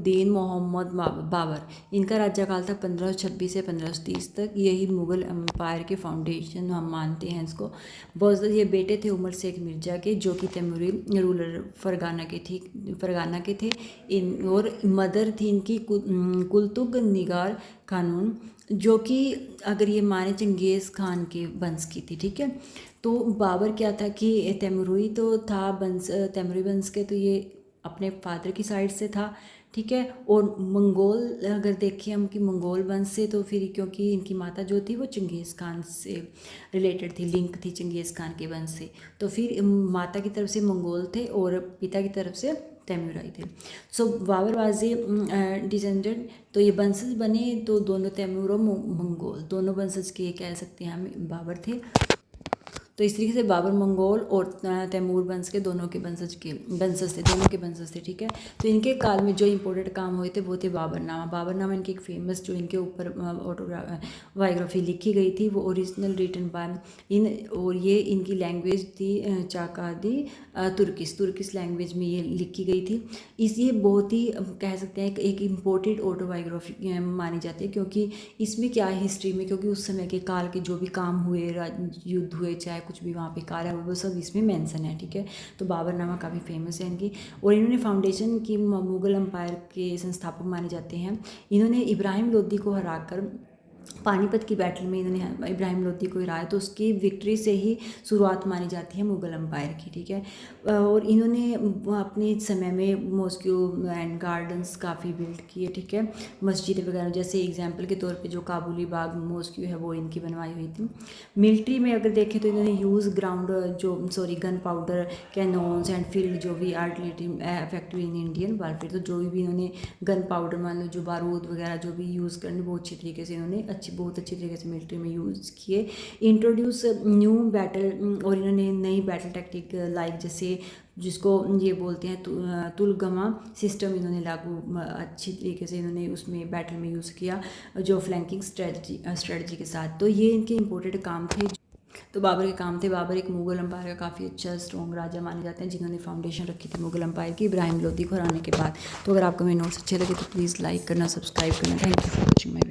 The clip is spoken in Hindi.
जलालुद्दीन मोहम्मद बाबर, इनका राज्यकाल था 1526 से 1530 तक। यही मुग़ल एम्पायर के फाउंडेशन हम मानते हैं इसको। बहुत ये बेटे थे उमर शेख मिर्ज़ा के, जो कि तैमूरी रूलर फरगाना के थे। और मदर थी इनकी कुलतुग निगार खानून, जो कि अगर ये माने चंगेज़ खान के वंश की थी। ठीक है, तो बाबर क्या था कि तैमूरी तो था वंश, तैमूरी वंश के, तो ये अपने फादर की साइड से था। ठीक है, और मंगोल अगर देखें हम कि मंगोल वंश से, तो फिर क्योंकि इनकी माता जो थी वो चंगेज़ खान से रिलेटेड थी, लिंक थी चंगेज़ खान के वंश से, तो फिर माता की तरफ से मंगोल थे और पिता की तरफ से तैमूराई थे। सो बाबर वाजी डिसेंडेंट, तो ये वंशज बने, तो दोनों तैमूर और मंगोल दोनों वंशज के कह सकते हैं हम बाबर थे। तो इस तरीके से बाबर मंगोल और तैमूर वंश के दोनों के वंशज थे, दोनों के वंशज थे। ठीक है, तो इनके काल में जो इंपॉर्टेंट काम हुए थे वो थे बाबरनामा इनकी एक फेमस, जो इनके ऊपर बायोग्राफी लिखी गई थी, वो ओरिजिनल रिटन बाय और ये इनकी लैंग्वेज थी चाकादी तुर्किश लैंग्वेज में ये लिखी गई थी। ये बहुत ही कह सकते हैं एक इम्पोर्टेंट ऑटोबायोग्राफी मानी जाती है, क्योंकि इसमें क्या है हिस्ट्री में, क्योंकि उस समय के काल के जो भी काम हुए, युद्ध हुए, चाहे कुछ भी वहाँ पे कार्य हुए, वो सब इसमें मेंशन है। ठीक है, तो बाबरनामा काफ़ी फेमस है इनकी। और इन्होंने फाउंडेशन की मुग़ल एम्पायर के संस्थापक माने जाते हैं। इन्होंने इब्राहिम लोदी को हराकर पानीपत की बैटल में इन्होंने इब्राहिम लोदी को हराया, तो उसकी विक्ट्री से ही शुरुआत मानी जाती है मुग़ल एम्पायर की। ठीक है, और इन्होंने अपने समय में मॉस्क्यू एंड गार्डन्स काफ़ी बिल्ड किए। ठीक है, मस्जिद वगैरह, जैसे एग्जांपल के तौर पे जो काबुली बाग मॉस्क्यू है वो इनकी बनवाई हुई थी। मिलिट्री में अगर देखें तो इन्होंने gun powder, cannon's and field जो भी artillery effective in Indian warfare, तो जो भी इन्होंने गन पाउडर मान लो, जो बारूद वगैरह जो भी यूज़ करने, वो अच्छी तरीके से इन्होंने बहुत अच्छी तरीके से मिलिट्री में यूज़ किए। इंट्रोड्यूस न्यू बैटल, और इन्होंने नई बैटल टैक्टिक लाइक जैसे जिसको ये बोलते हैं तुलगमा सिस्टम, इन्होंने लागू अच्छी तरीके से इन्होंने उसमें बैटल में यूज़ किया, जो फ्लैंकिंग स्ट्रेटजी के साथ। तो ये इनके इंपॉर्टेंट काम थे, तो बाबर के काम थे। बाबर एक मुग़ल एम्पायर का काफ़ी अच्छा स्ट्रॉन्ग राजा माने जाते हैं, जिन्होंने फाउंडेशन रखी थी मुग़ल एम्पायर की इब्राहिम लोदी को हराने के बाद। तो अगर आपको मेरे नोट्स अच्छे लगे तो प्लीज़ लाइक करना, सब्सक्राइब करना। Thank you for watching my